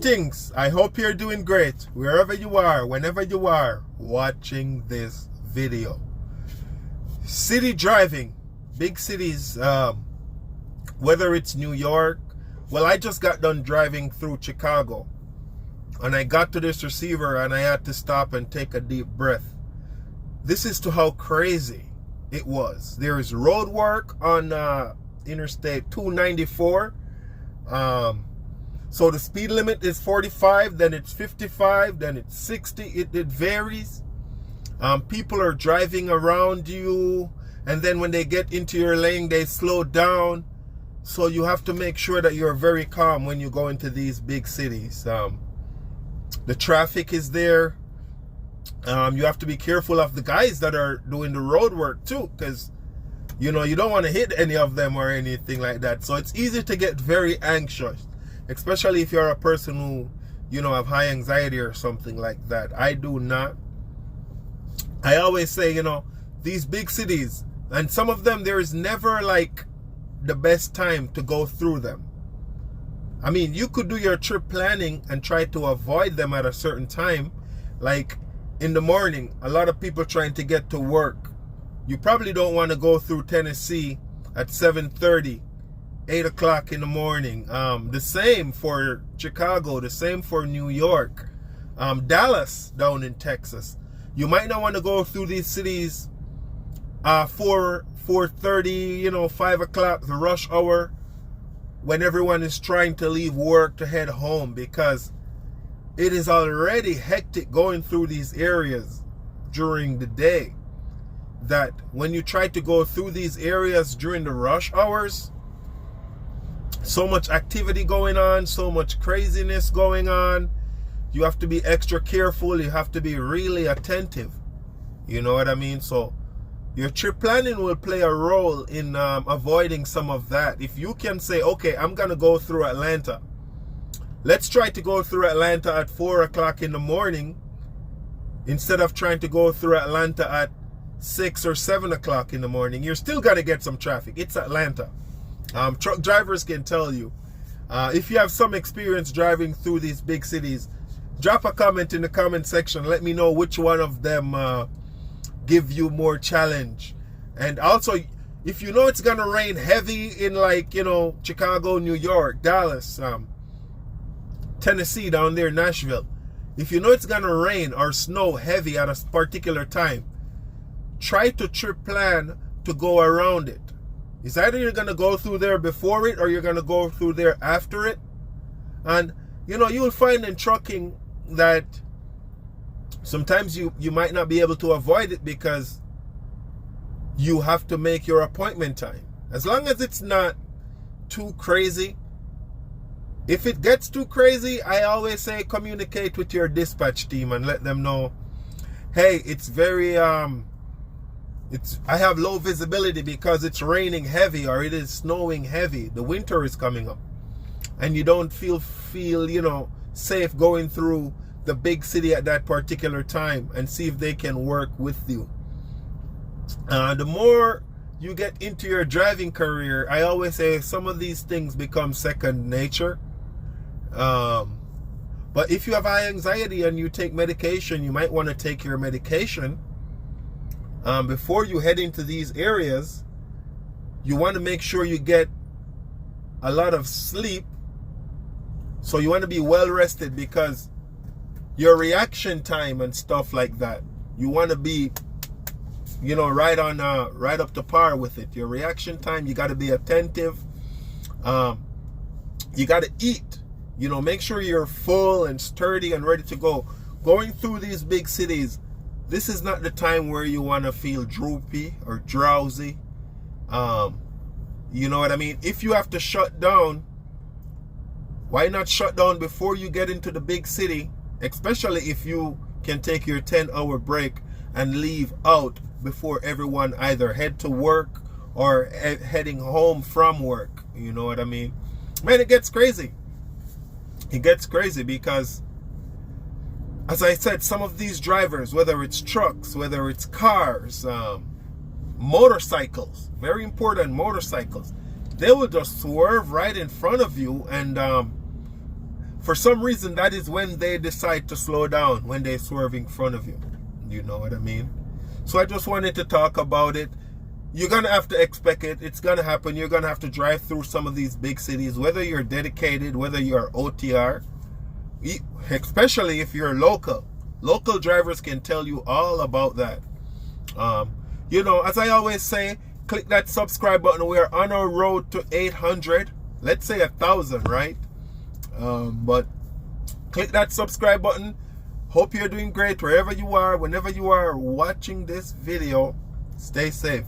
Greetings. I hope you're doing great wherever you are, whenever you are watching this video. City driving, big cities, whether it's New York. Well, I just got done driving through Chicago and I got to this receiver and I had to stop and take a deep breath. This is to how crazy it was. There is road work on Interstate 294. So the speed limit is 45, then it's 55, then it's 60. It varies. People are driving around you, and then when they get into your lane, they slow down. So you have to make sure that you're very calm when you go into these big cities. The traffic is there. You have to be careful of the guys that are doing the road work too, because you don't want to hit any of them or anything like that. So it's easy to get very anxious, especially if you're a person who, have high anxiety or something like that. I do not. I always say, these big cities, and some of them, there is never like the best time to go through them. I mean, you could do your trip planning and try to avoid them at a certain time. Like in the morning, a lot of people trying to get to work. You probably don't want to go through Tennessee at 7:30. 8 o'clock in the morning. The same for Chicago, the same for New York, Dallas down in Texas. You might not want to go through these cities 4:30, 5 o'clock, the rush hour, when everyone is trying to leave work to head home, because it is already hectic going through these areas during the day. That when you try to go through these areas during the rush hours, so much activity going on, so much craziness going on. You have to be extra careful. You have to be really attentive. You know what I mean? So your trip planning will play a role in avoiding some of that. If you can say, okay, I'm going to go through Atlanta. Let's try to go through Atlanta at 4 o'clock in the morning instead of trying to go through Atlanta at 6 or 7 o'clock in the morning. You're still going to get some traffic. It's Atlanta. Truck drivers can tell you. If you have some experience driving through these big cities, drop a comment in the comment section. Let me know which one of them give you more challenge. And also, if you know it's gonna rain heavy in Chicago, New York, Dallas, Tennessee, down there, Nashville. If you know it's gonna rain or snow heavy at a particular time, try to trip plan to go around it. It's either you're going to go through there before it or you're going to go through there after it. And, you'll find in trucking that sometimes you might not be able to avoid it because you have to make your appointment time. As long as it's not too crazy. If it gets too crazy, I always say communicate with your dispatch team and let them know, hey, it's very... I have low visibility because it's raining heavy or it is snowing heavy. The winter is coming up, and you don't feel safe going through the big city at that particular time, and see if they can work with you. The more you get into your driving career, I always say some of these things become second nature. But if you have high anxiety and you take medication, you might want to take your medication. Before you head into these areas. You want to make sure you get a lot of sleep. So you want to be well rested, because your reaction time and stuff like that, you want to be, right up to par with it. Your reaction time, you got to be attentive. You got to eat. Make sure you're full and sturdy and ready to go. Going through these big cities, this is not the time where you want to feel droopy or drowsy. You know what I mean? If you have to shut down, why not shut down before you get into the big city? Especially if you can take your 10-hour break and leave out before everyone either head to work or heading home from work. You know what I mean? Man, it gets crazy. It gets crazy because, as I said, some of these drivers, whether it's trucks, whether it's cars, motorcycles, very important, motorcycles, they will just swerve right in front of you and for some reason, that is when they decide to slow down, when they swerve in front of you. You know what I mean? So I just wanted to talk about it. You're going to have to expect it. It's going to happen. You're going to have to drive through some of these big cities, whether you're dedicated, whether you're OTR, especially if you're local. Local drivers can tell you all about that. You know, as I always say, click that subscribe button. We're on our road to 800. Let's say 1,000, right? But click that subscribe button. Hope you're doing great wherever you are, whenever you are watching this video. Stay safe.